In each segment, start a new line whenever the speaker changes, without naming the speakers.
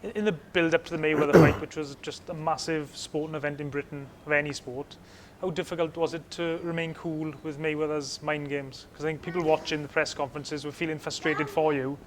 In the build-up to the Mayweather fight, which was just a massive sporting event in Britain, of any sport, how difficult was it to remain cool with Mayweather's mind games? Because I think people watching the press conferences were feeling frustrated for you.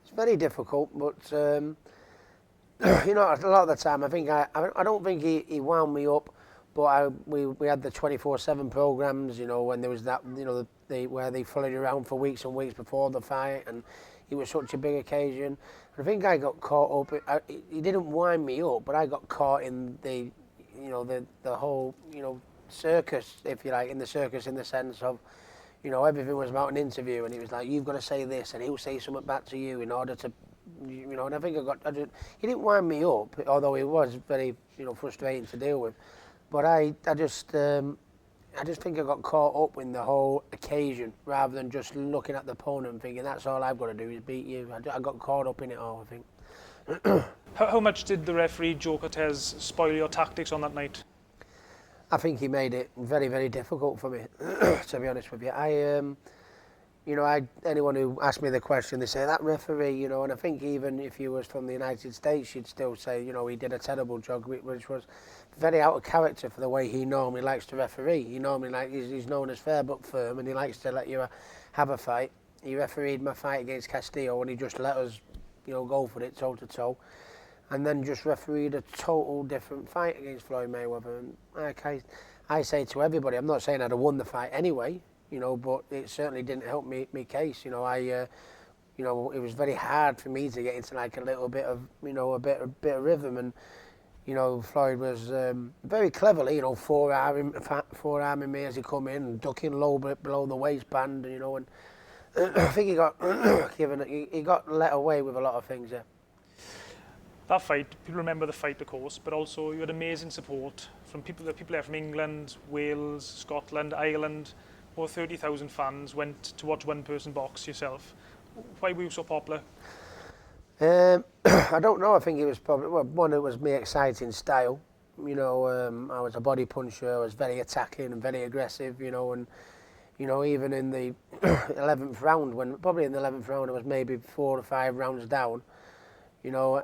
It's very difficult, but you know, a lot of the time, I don't think he wound me up, but we had the 24/7 programs, you know, when there was that, you know, where they followed you around for weeks and weeks before the fight, and it was such a big occasion. I think I got caught up. He didn't wind me up, but I got caught in the, you know, the whole, you know, circus, if you like, in the circus, in the sense of, you know, everything was about an interview, and he was like, you've got to say this, and he'll say something back to you in order to, you know, and I think he didn't wind me up, although it was very, you know, frustrating to deal with. But I just think I got caught up in the whole occasion rather than just looking at the opponent and thinking that's all I've got to do is beat you. I got caught up in it all, I think.
How much did the referee, Joe Cortez, spoil your tactics on that night?
I think he made it very, very difficult for me, to be honest with you. You know, anyone who asked me the question, they say, that referee, you know, and I think even if he was from the United States, you'd still say, you know, he did a terrible job, which was very out of character for the way he normally likes to referee. He normally, he's known as fair but firm, and he likes to let you have a fight. He refereed my fight against Castillo, and he just let us, you know, go for it toe-to-toe. And then just refereed a total different fight against Floyd Mayweather. And like I say to everybody, I'm not saying I'd have won the fight anyway, you know, but it certainly didn't help me case. You know, you know, it was very hard for me to get into like a little bit of, you know, a bit of rhythm. And, you know, Floyd was very cleverly, you know, forearming me as he come in and ducking low below the waistband, you know, and I think he got he got let away with a lot of things, yeah.
That fight, people remember the fight, of course, but also you had amazing support from people there from England, Wales, Scotland, Ireland. Over 30,000 fans went to watch one person box yourself. Why were you so popular?
I don't know. I think it was probably, well, one, it was my exciting style. You know, I was a body puncher. I was very attacking and very aggressive. You know, and you know, even in the 11th round, probably in the 11th round, I was maybe 4 or 5 rounds down. You know,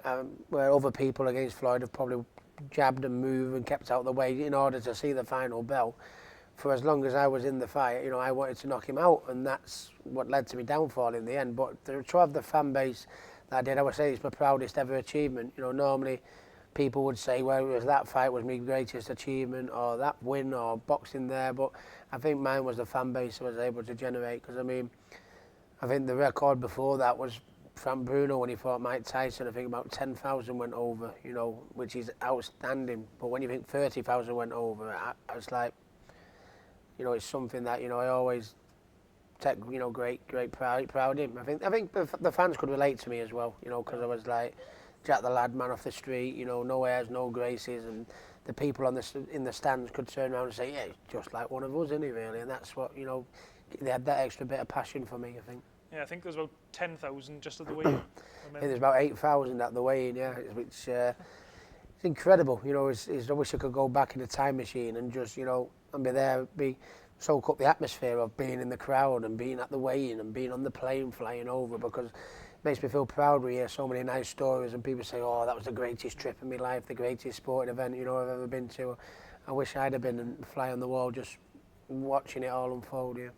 where other people against Floyd have probably jabbed and moved and kept out of the way in order to see the final bell. For as long as I was in the fight, you know, I wanted to knock him out, and that's what led to my downfall in the end. But to have the fan base that I did, I would say it's my proudest ever achievement. You know, normally people would say, well, it was that fight was my greatest achievement, or that win, or boxing there. But I think mine was the fan base I was able to generate. Because I mean, I think the record before that was Frank Bruno when he fought Mike Tyson. I think about 10,000 went over, you know, which is outstanding. But when you think 30,000 went over, I was like, you know, it's something that, you know, I always take, you know, great pride in. I think the fans could relate to me as well, you know, because I was like Jack the Lad, man off the street, you know, no airs, no graces, and the people in the stands could turn around and say, yeah, it's just like one of us, isn't he, really? And that's what, you know, they had that extra bit of passion for me, I think.
Yeah, I think there's about 10,000 just at the weigh-in.
I think there's about 8,000 at the weigh-in, yeah, which it's incredible. You know, I wish I could go back in a time machine and just, you know, and be there, soak up the atmosphere of being in the crowd and being at the weigh-in and being on the plane flying over, because it makes me feel proud. We hear so many nice stories and people say, oh, that was the greatest trip in my life, the greatest sporting event, you know, I've ever been to. I wish I'd have been and fly on the wall just watching it all unfold, yeah.